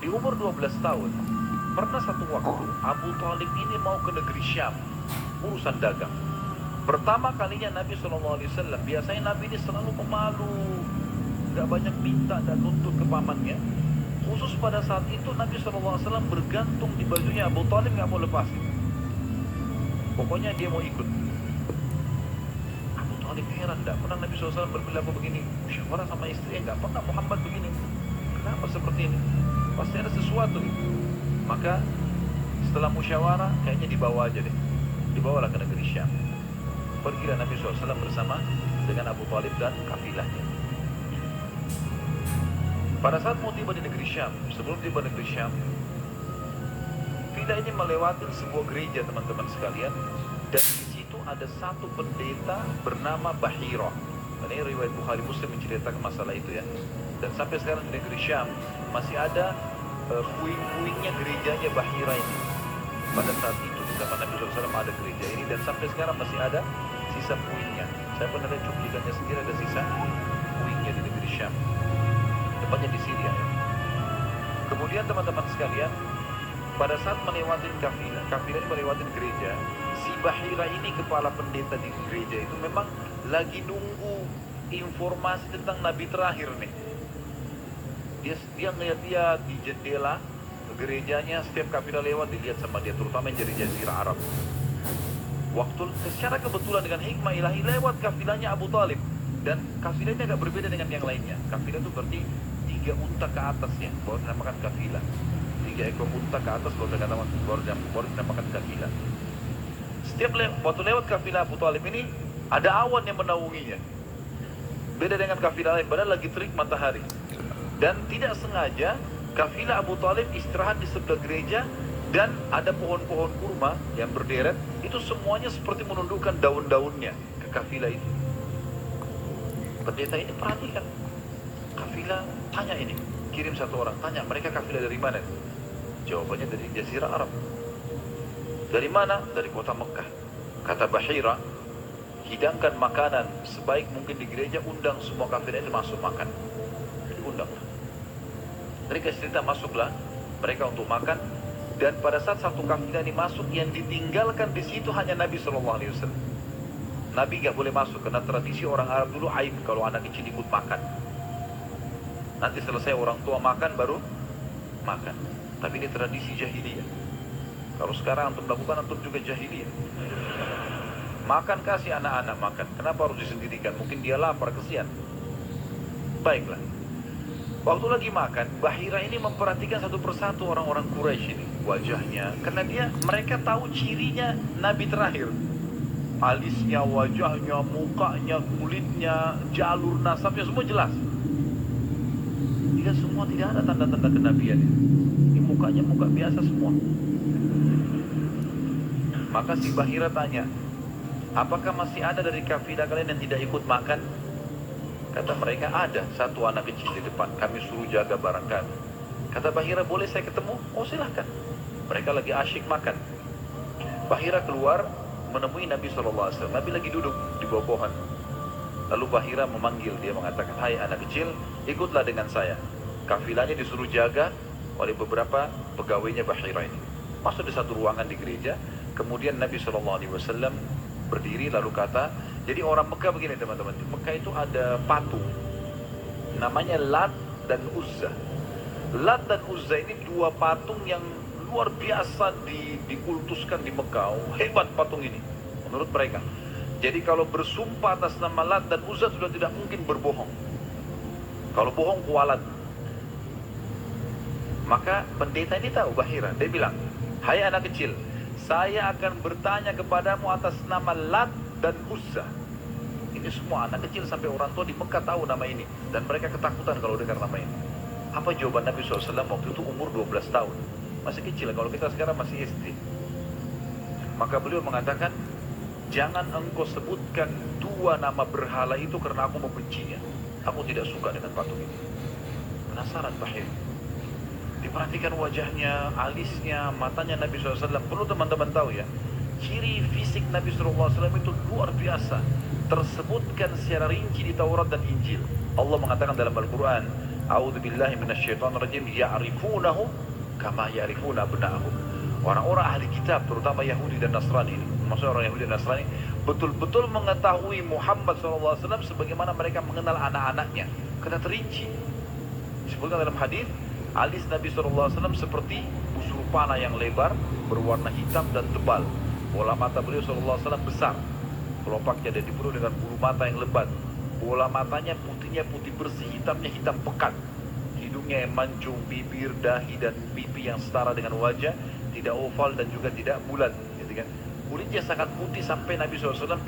Di umur 12 tahun, pernah satu waktu Abu Talib ini mau ke negeri Syam, urusan dagang. Pertama kalinya Nabi SAW, biasanya Nabi ini selalu pemalu, gak banyak minta dan nuntut ke pamannya. Khusus pada saat itu Nabi SAW bergantung di bajunya Abu Talib, gak mau lepasin. Pokoknya dia mau ikut. Abu Talib heran, gak pernah Nabi SAW berperilaku begini. Musyawarah sama istrinya, gak pernah Muhammad begini. Kenapa seperti ini? Pasti ada sesuatu gitu. Maka setelah musyawarah, kayaknya dibawa aja deh. Dibawalah ke negeri Syam. Pergilah Nabi SAW bersama dengan Abu Talib dan kafilahnya. Pada saat mau tiba di negeri Syam, sebelum tiba di negeri Syam, kafilah ini melewati sebuah gereja, teman-teman sekalian, dan di situ ada satu pendeta bernama Bahira. Dan ini riwayat Bukhari Muslim menceritakan masalah itu ya. Dan sampai sekarang di negeri Syam masih ada puing-puingnya gerejanya Bahira ini. Pada saat itu di zaman Nabi SAW ada gereja ini, dan sampai sekarang masih ada sisa puingnya. Saya pernah lihat cuplikannya sendiri, ada sisa puingnya di negeri Syam, tepatnya di Syria ya. Kemudian teman-teman sekalian, pada saat melewati kafilah ini melewati gereja, si Bahira ini, kepala pendeta di gereja itu, memang lagi nunggu informasi tentang Nabi terakhir nih. Dia ngeliat dia di jendela gerejanya, setiap kafilah lewat dilihat sama dia, terutama yang dari Jazirah Arab. Waktu secara kebetulan dengan hikmah ilahi lewat kafilahnya Abu Talib, dan kafilah ini agak berbeda dengan yang lainnya. Kafilah itu berarti 3 unta ke atas ya, baru dinamakan kafilah. 3 ekor unta ke atas baru dinamakan kafilah. Waktu lewat kafilah Abu Talib ini, ada awan yang menaunginya. Beda dengan kafilah lain, padahal lagi terik matahari. Dan tidak sengaja kafilah Abu Talib istirahat di sebelah gereja, dan ada pohon-pohon kurma yang berderet, itu semuanya seperti menundukkan daun-daunnya ke kafilah itu. Pendeta ini perhatikan kafilah, tanya ini, kirim satu orang, tanya mereka kafilah dari mana? Jawabannya dari Jazirah Arab. Dari mana? Dari kota Mekah. Kata Bahira, hidangkan makanan sebaik mungkin di gereja, undang semua kafilah ini masuk makan. Diundang. Mereka cerita masuklah mereka untuk makan, dan pada saat satu kafilah ini masuk, yang ditinggalkan di situ hanya Nabi SAW. Nabi gak boleh masuk karena tradisi orang Arab dulu aib kalau anak kecil ikut makan. Nanti selesai orang tua makan baru makan. Tapi ini tradisi jahiliyah. Kalau sekarang antum lakukan, antum juga jahiliyah. Makan, kasih anak-anak makan. Kenapa harus disendirikan? Mungkin dia lapar, kesian. Baiklah. Waktu lagi makan, Bahira ini memperhatikan satu persatu orang-orang Quraisy ini, wajahnya, karena mereka tahu cirinya Nabi terakhir. Alisnya, wajahnya, mukanya, kulitnya, jalur nasabnya, semua jelas. Semua tidak ada tanda-tanda kenabian. Ini mukanya muka biasa semua. Maka si Bahira tanya, apakah masih ada dari kafilah kalian yang tidak ikut makan? Kata mereka, ada satu anak kecil di depan, kami suruh jaga barang kami. Kata Bahira, boleh saya ketemu? Oh silahkan. Mereka lagi asyik makan. Bahira keluar menemui Nabi SAW. Nabi lagi duduk di bawah pohon. Lalu Bahira memanggil, dia mengatakan, hai anak kecil, ikutlah dengan saya. Kafilahnya disuruh jaga oleh beberapa pegawainya Bahira ini. Masuk di satu ruangan di gereja. Kemudian Nabi SAW berdiri lalu kata, jadi orang Mekah begini teman-teman, di Mekah itu ada patung namanya Lat dan Uzza. Lat dan Uzza ini 2 patung yang luar biasa dikultuskan di Mekah. Hebat patung ini menurut mereka. Jadi kalau bersumpah atas nama Lat dan Uzza sudah tidak mungkin berbohong. Kalau bohong kualat. Maka pendeta ini tahu Bahira, dia bilang, hai anak kecil, saya akan bertanya kepadamu atas nama Lat dan Uzza. Ini semua anak kecil sampai orang tua di Mekah tahu nama ini, dan mereka ketakutan kalau dengar nama ini. Apa jawaban Nabi SAW waktu itu? Umur 12 tahun, masih kecil. Kalau kita sekarang masih SD. Maka beliau mengatakan, jangan engkau sebutkan 2 nama berhala itu karena aku membencinya. Aku tidak suka dengan patung ini. Penasaran Bahir. Diperhatikan wajahnya, alisnya, matanya Nabi SAW. Perlu teman-teman tahu ya, ciri fisik Nabi SAW itu luar biasa, tersebutkan secara rinci di Taurat dan Injil. Allah mengatakan dalam Al-Quran, A'udzubillahi minasyaitonirrajim. Ya'rifunahu kama ya'rifuna abna'ahum. Orang-orang ahli kitab, terutama Yahudi dan Nasrani, maksudnya orang Yahudi dan Nasrani, betul-betul mengetahui Muhammad SAW sebagaimana mereka mengenal anak-anaknya, karena terinci. Disebutkan dalam hadis, alis Nabi SAW seperti busur panah yang lebar, berwarna hitam dan tebal. Bola mata beliau SAW besar, kelopaknya dan dipenuhi dengan bulu mata yang lebat. Bola matanya putihnya putih bersih, hitamnya hitam pekat. Hidungnya yang mancung, bibir, dahi dan pipi yang setara dengan wajah, tidak oval dan juga tidak bulat, gitu kan. Kulitnya sangat putih sampai Nabi SAW